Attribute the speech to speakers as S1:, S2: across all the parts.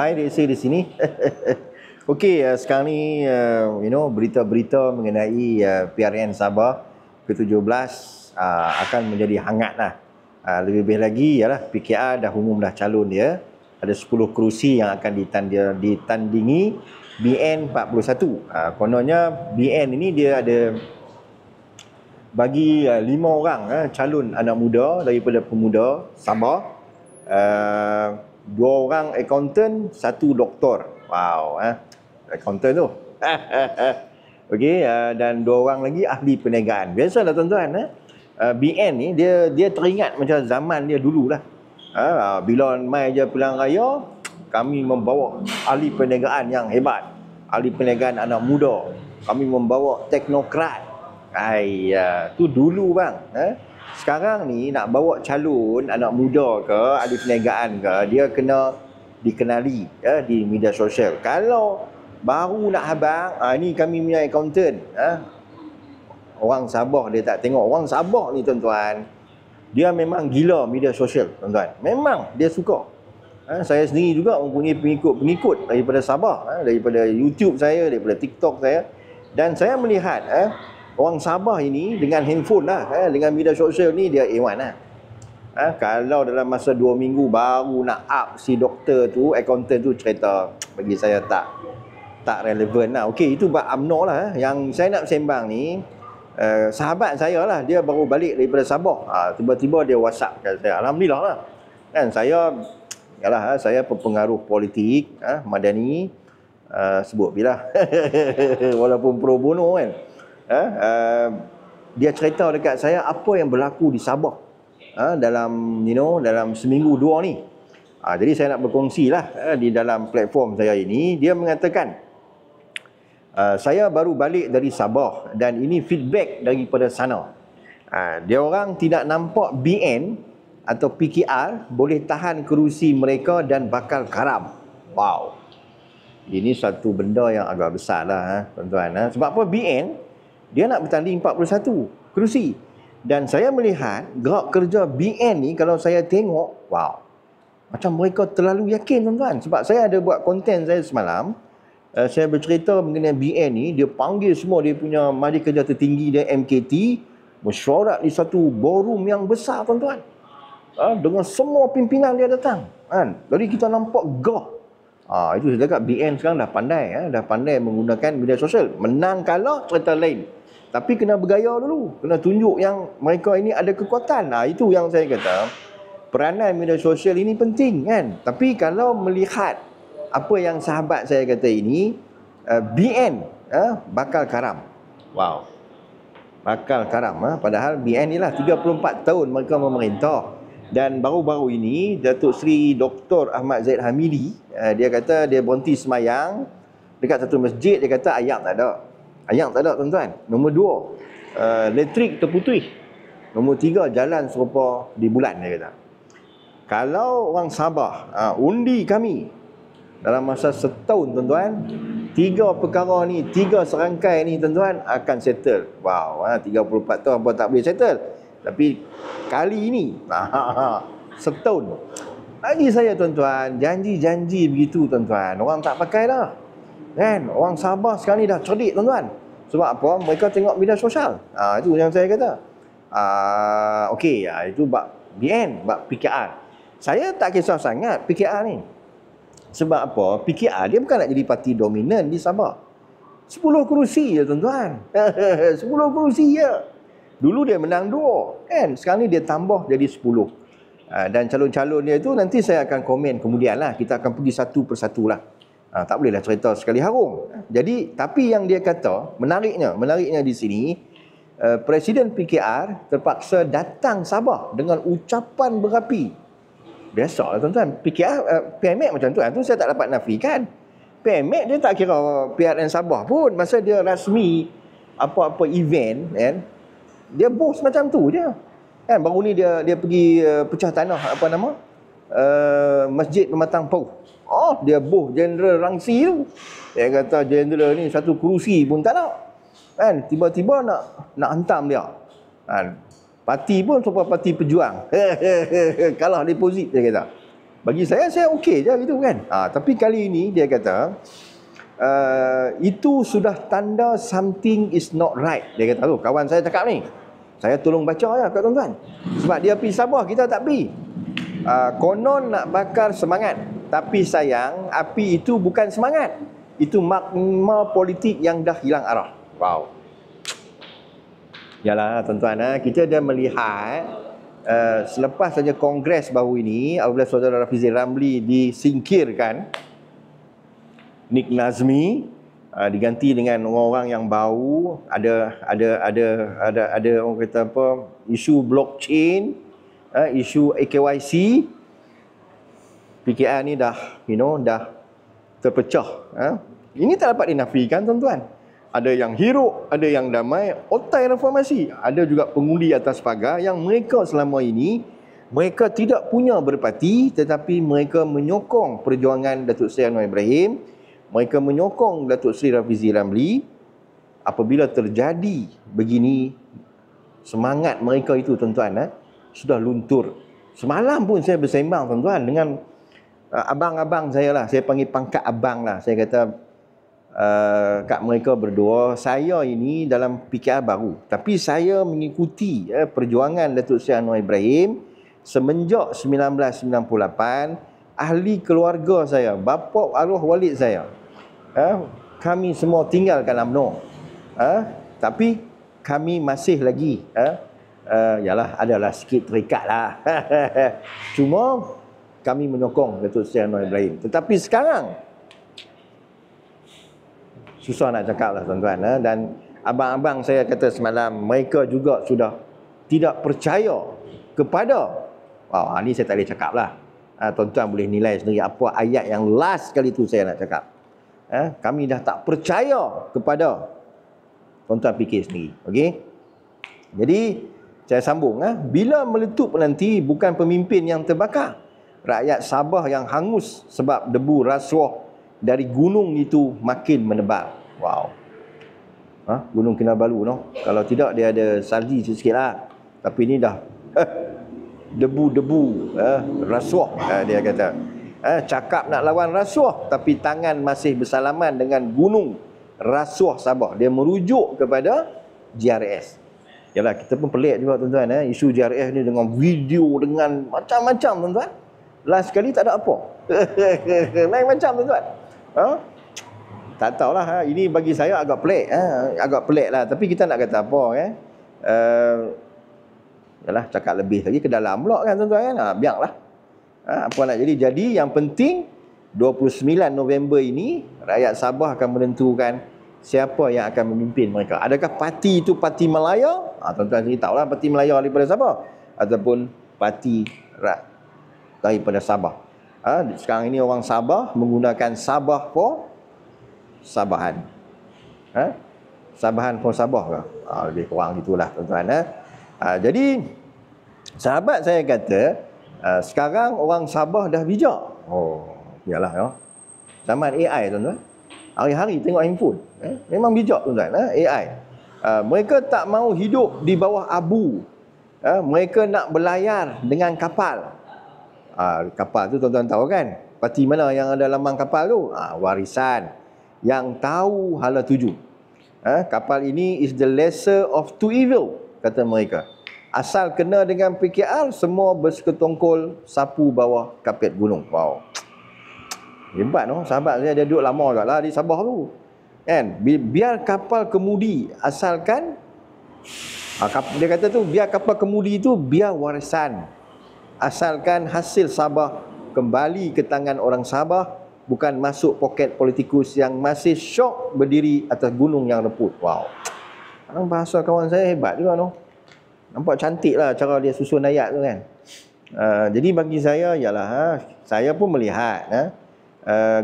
S1: Hai, Desi di sini. Okey, sekarang ni berita-berita mengenai PRN Sabah ke-17 akan menjadi hangat lah. Lebih-lebih lagi ialah PKR dah umum dah calon dia. Ada 10 kerusi yang akan ditandingi BN 41. Kononnya BN ini dia ada bagi 5 orang calon anak muda daripada pemuda Sabah. 2 orang accountant, 1 doktor. Wow, accountant tu. Okey, dan 2 orang lagi ahli perniagaan. Biasalah tuan-tuan, BN ni dia teringat macam zaman dia dululah. Bila mai je pilihan raya, kami membawa ahli perniagaan yang hebat, ahli perniagaan anak muda. Kami membawa teknokrat. Tu dulu bang. Sekarang ni nak bawa calon anak muda ke, ahli perniagaan ke, dia kena dikenali di media sosial. Kalau baru nak habang, ni kami punya accountant, orang Sabah dia tak tengok. Orang Sabah ni tuan-tuan, dia memang gila media sosial tuan-tuan. Memang dia suka. Saya sendiri juga mempunyai pengikut daripada Sabah, daripada YouTube saya, daripada TikTok saya. Dan saya melihat orang Sabah ini dengan handphone lah, dengan media sosial ni dia A1 lah. Kalau dalam masa 2 minggu baru nak up si doktor tu, accountant tu cerita, bagi saya tak relevan lah. Okey, itu bab UMNO lah. Yang saya nak sembang ni, sahabat saya lah, dia baru balik daripada Sabah. Tiba-tiba dia WhatsApp kat saya. Alhamdulillah lah. Kan saya berpengaruh politik, Madani, sebut bila. Walaupun pro bono kan. Dia cerita dekat saya apa yang berlaku di Sabah dalam seminggu 2 ni. Jadi saya nak berkongsi lah di dalam platform saya ini. Dia mengatakan, saya baru balik dari Sabah dan ini feedback daripada sana. Dia orang tidak nampak BN atau PKR boleh tahan kerusi mereka dan bakal karam. Wow. Ini satu benda yang agak besar lah tuan-tuan. Sebab apa? BN dia nak bertanding 41 kerusi. Dan saya melihat gerak kerja BN ni, kalau saya tengok, wow, macam mereka terlalu yakin tuan-tuan. Sebab saya ada buat konten saya semalam, saya bercerita mengenai BN ni. Dia panggil semua dia punya majlis kerja tertinggi dia, MKT, mesyuarat di satu ballroom yang besar tuan-tuan, dengan semua pimpinan dia datang kan. Jadi kita nampak gah. Itu saya cakap BN sekarang dah pandai, dah pandai menggunakan media sosial. Menang kalah cerita lain, tapi kena bergaya dulu, kena tunjuk yang mereka ini ada kekuatan. Itu yang saya kata, peranan media sosial ini penting kan. Tapi kalau melihat apa yang sahabat saya kata ini, BN bakal karam. Wow, bakal karam. Padahal BN ni lah 34 tahun mereka memerintah. Dan baru-baru ini Datuk Seri Dr. Ahmad Zaid Hamidi, dia kata dia berhenti semayang dekat satu masjid. Dia kata ayam tak ada. Ayam tak ada tuan-tuan. Nombor 2, elektrik terputus. Nombor 3, jalan serupa di bulan, dia kata. Kalau orang Sabah undi kami dalam masa setahun tuan-tuan, 3 perkara ni, 3 serangkai ni tuan-tuan akan settle. Wow, 34 tahun apa tak boleh settle. Tapi kali ini setahun. Bagi saya tuan-tuan, janji-janji begitu tuan-tuan, orang tak pakai dah kan. Orang Sabah sekarang ni dah cerdik tuan-tuan. Sebab apa? Mereka tengok media sosial. Itu yang saya kata. Okey, itu bab BN, bab PKR. Saya tak kisah sangat PKR ni. Sebab apa? PKR dia bukan nak jadi parti dominan di Sabah. 10 kerusi je tuan-tuan. 10 kerusi je. Dulu dia menang 2 kan. Sekarang ni dia tambah jadi 10. Dan calon-calon dia itu nanti saya akan komen kemudian lah. Kita akan pergi satu persatu lah. Tak bolehlah cerita sekali harum. Jadi, tapi yang dia kata, menariknya di sini, Presiden PKR terpaksa datang Sabah dengan ucapan berapi. Biasalah tuan-tuan, PMX macam tu. Itu saya tak dapat nafikan. PMX dia tak kira PRN Sabah pun. Masa dia rasmi apa-apa event kan, dia bos macam tu je kan. Baru ni dia pergi pecah tanah apa nama, Masjid Pematang Pauh. Dia bos Jeneral Rangsi tu. Dia kata jeneral ni satu kerusi pun tak nak kan. Tiba-tiba nak hentam dia kan. Parti pun supaya parti pejuang. Kalah deposit dia kata. Bagi saya okey je gitu kan. Tapi kali ini dia kata itu sudah tanda something is not right. Dia kata tu, kawan saya cakap ni. Saya tolong baca ya kat tuan-tuan. Sebab dia pergi Sabah, kita tak pergi. Konon nak bakar semangat, tapi sayang api itu bukan semangat. Itu magma politik yang dah hilang arah. Wow. Yalah tuan-tuan, kita dah melihat selepas saja kongres baru ini, apabila saudara Rafizi Ramli disingkirkan, Nick Nazmi diganti dengan orang-orang yang baru, ada orang kata apa, isu blockchain, isu AKYC. PKR ni dah dah terpecah. Ini tak dapat dinafikan tuan-tuan. Ada yang hiruk, ada yang damai, otai reformasi. Ada juga pengundi atas pagar yang mereka selama ini, mereka tidak punya berparti, tetapi mereka menyokong perjuangan Datuk Seri Anwar Ibrahim. Mereka menyokong Datuk Seri Rafizi Ramli. Apabila terjadi begini, semangat mereka itu tuan-tuan sudah luntur. Semalam pun saya bersembang tuan-tuan dengan abang-abang saya lah. Saya panggil pangkat abang lah. Saya kata kat mereka berdua, saya ini dalam PKR baru, tapi saya mengikuti perjuangan Datuk Seri Anwar Ibrahim semenjak 1998. Ahli keluarga saya, bapa arwah walid saya, kami semua tinggal kat UMNO. Tapi kami masih lagi yalah, adalah sikit terikat lah. Cuma kami menyokong Datuk Seri Anwar Ibrahim. Tetapi sekarang susah nak cakap lah tuan-tuan. Dan abang-abang saya kata semalam, mereka juga sudah tidak percaya kepada, ni saya tak boleh cakap lah. Tuan-tuan boleh nilai sendiri apa ayat yang last kali tu saya nak cakap. Kami dah tak percaya kepada. Tuan-tuan fikir sendiri. Okey? Jadi saya sambung. Bila meletup nanti, bukan pemimpin yang terbakar, rakyat Sabah yang hangus sebab debu rasuah dari gunung itu makin menebal. Wow. Gunung Kinabalu Kalau tidak dia ada salji sikit lah. Tapi ni dah debu-debu rasuah, dia kata. Cakap nak lawan rasuah, tapi tangan masih bersalaman dengan gunung rasuah Sabah. Dia merujuk kepada GRS. Yalah, kita pun pelik juga tuan-tuan. Isu GRS ni dengan video, dengan macam-macam tuan-tuan. Last kali tak ada apa. Lain macam tuan-tuan. Tak tahulah. Ini bagi saya agak pelik. Agak pelik lah. Tapi kita nak kata apa yalah, cakap lebih lagi ke dalam pula kan tuan-tuan kan. Biarlah. Apa nak jadi. Jadi yang penting 29 November ini rakyat Sabah akan menentukan siapa yang akan memimpin mereka. Adakah parti itu parti Melaya? Tuan-tuan sendiri tahulah, parti Melaya daripada Sabah ataupun parti daripada Sabah. Sekarang ini orang Sabah menggunakan Sabah for Sabahan. Sabahan for Sabah ke? Lebih kurang gitulah tuan-tuan. Jadi sahabat saya kata sekarang orang Sabah dah bijak. Yalah zaman AI tuan-tuan. Hari-hari tengok handphone. Memang bijak tuan-tuan. AI. Mereka tak mahu hidup di bawah abu. Mereka nak berlayar dengan kapal. Kapal tu tuan-tuan tahu kan? Parti mana yang ada lambang kapal tu? Warisan. Yang tahu hala tuju. Kapal ini is the lesser of two evil, kata mereka. Asal kena dengan PKR, semua berseketongkol sapu bawah kapet gunung. Wow. Hebat sahabat saya, dia duduk lama juga lah di Sabah tu. Kan? Biar kapal kemudi, asalkan dia kata tu, biar kapal kemudi itu biar warisan. Asalkan hasil Sabah kembali ke tangan orang Sabah, bukan masuk poket politikus yang masih syok berdiri atas gunung yang reput. Wow. Bahasa kawan saya hebat juga Nampak cantik lah cara dia susun ayat tu kan. Jadi bagi saya ialah saya pun melihat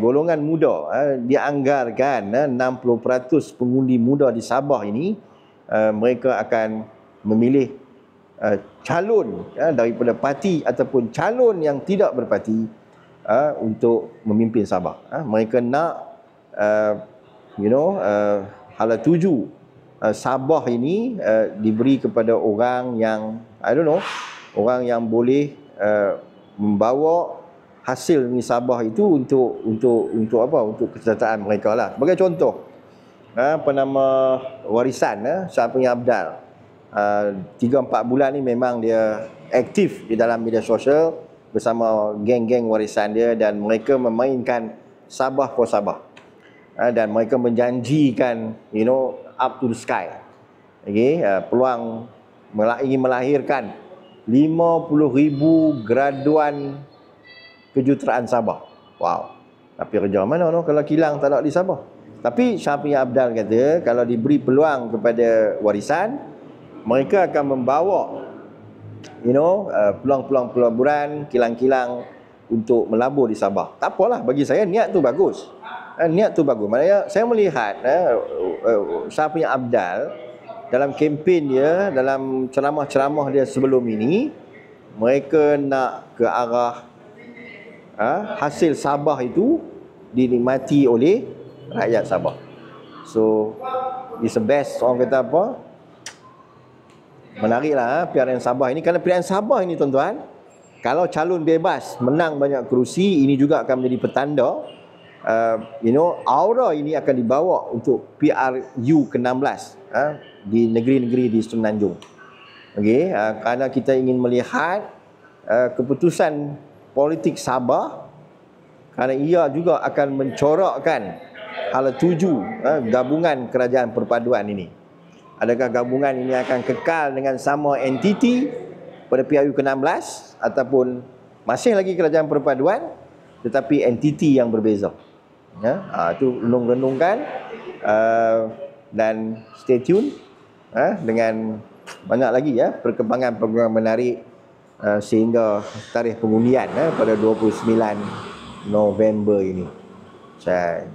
S1: golongan muda dianggarkan 60% pengundi muda di Sabah ini mereka akan memilih calon daripada parti ataupun calon yang tidak berparti untuk memimpin Sabah. Mereka nak hala tuju Sabah ini diberi kepada orang yang orang yang boleh membawa hasil nisabah itu untuk apa? Untuk kesejahteraan mereka lah. Sebagai contoh, penama warisan Syafi'i Abdal, 3-4 bulan ni memang dia aktif di dalam media sosial bersama geng-geng warisan dia, dan mereka memainkan Sabah for Sabah, dan mereka menjanjikan up to the sky, peluang ingin melahirkan 50,000 graduan kejuruteraan Sabah. Wow. Tapi kerja mana kalau kilang tak ada di Sabah? Tapi Syafi'i Abdal kata kalau diberi peluang kepada warisan, mereka akan membawa peluang-peluang pelaburan, kilang-kilang untuk melabur di Sabah. Tak apalah, bagi saya niat tu bagus. Niat tu bagus. Maknanya saya melihat Syafi'i Abdal dalam kempen dia, dalam ceramah-ceramah dia sebelum ini, mereka nak ke arah hasil Sabah itu dinikmati oleh rakyat Sabah. So it's the best, orang kata apa, menariklah pilihan Sabah ini. Kerana pilihan Sabah ini, tuan-tuan, kalau calon bebas menang banyak kerusi, ini juga akan menjadi petanda aura ini akan dibawa untuk PRU ke-16 di negeri-negeri di Semenanjung. Kerana kita ingin melihat keputusan politik Sabah, kerana ia juga akan mencorakkan hala tuju gabungan kerajaan perpaduan ini. Adakah gabungan ini akan kekal dengan sama entiti pada PRU ke-16, ataupun masih lagi kerajaan perpaduan tetapi entiti yang berbeza? Itu renung-renungkan, dan stay tune dengan banyak lagi perkembangan-perkembangan menarik sehingga tarikh pengundian pada 29 November ini. Saya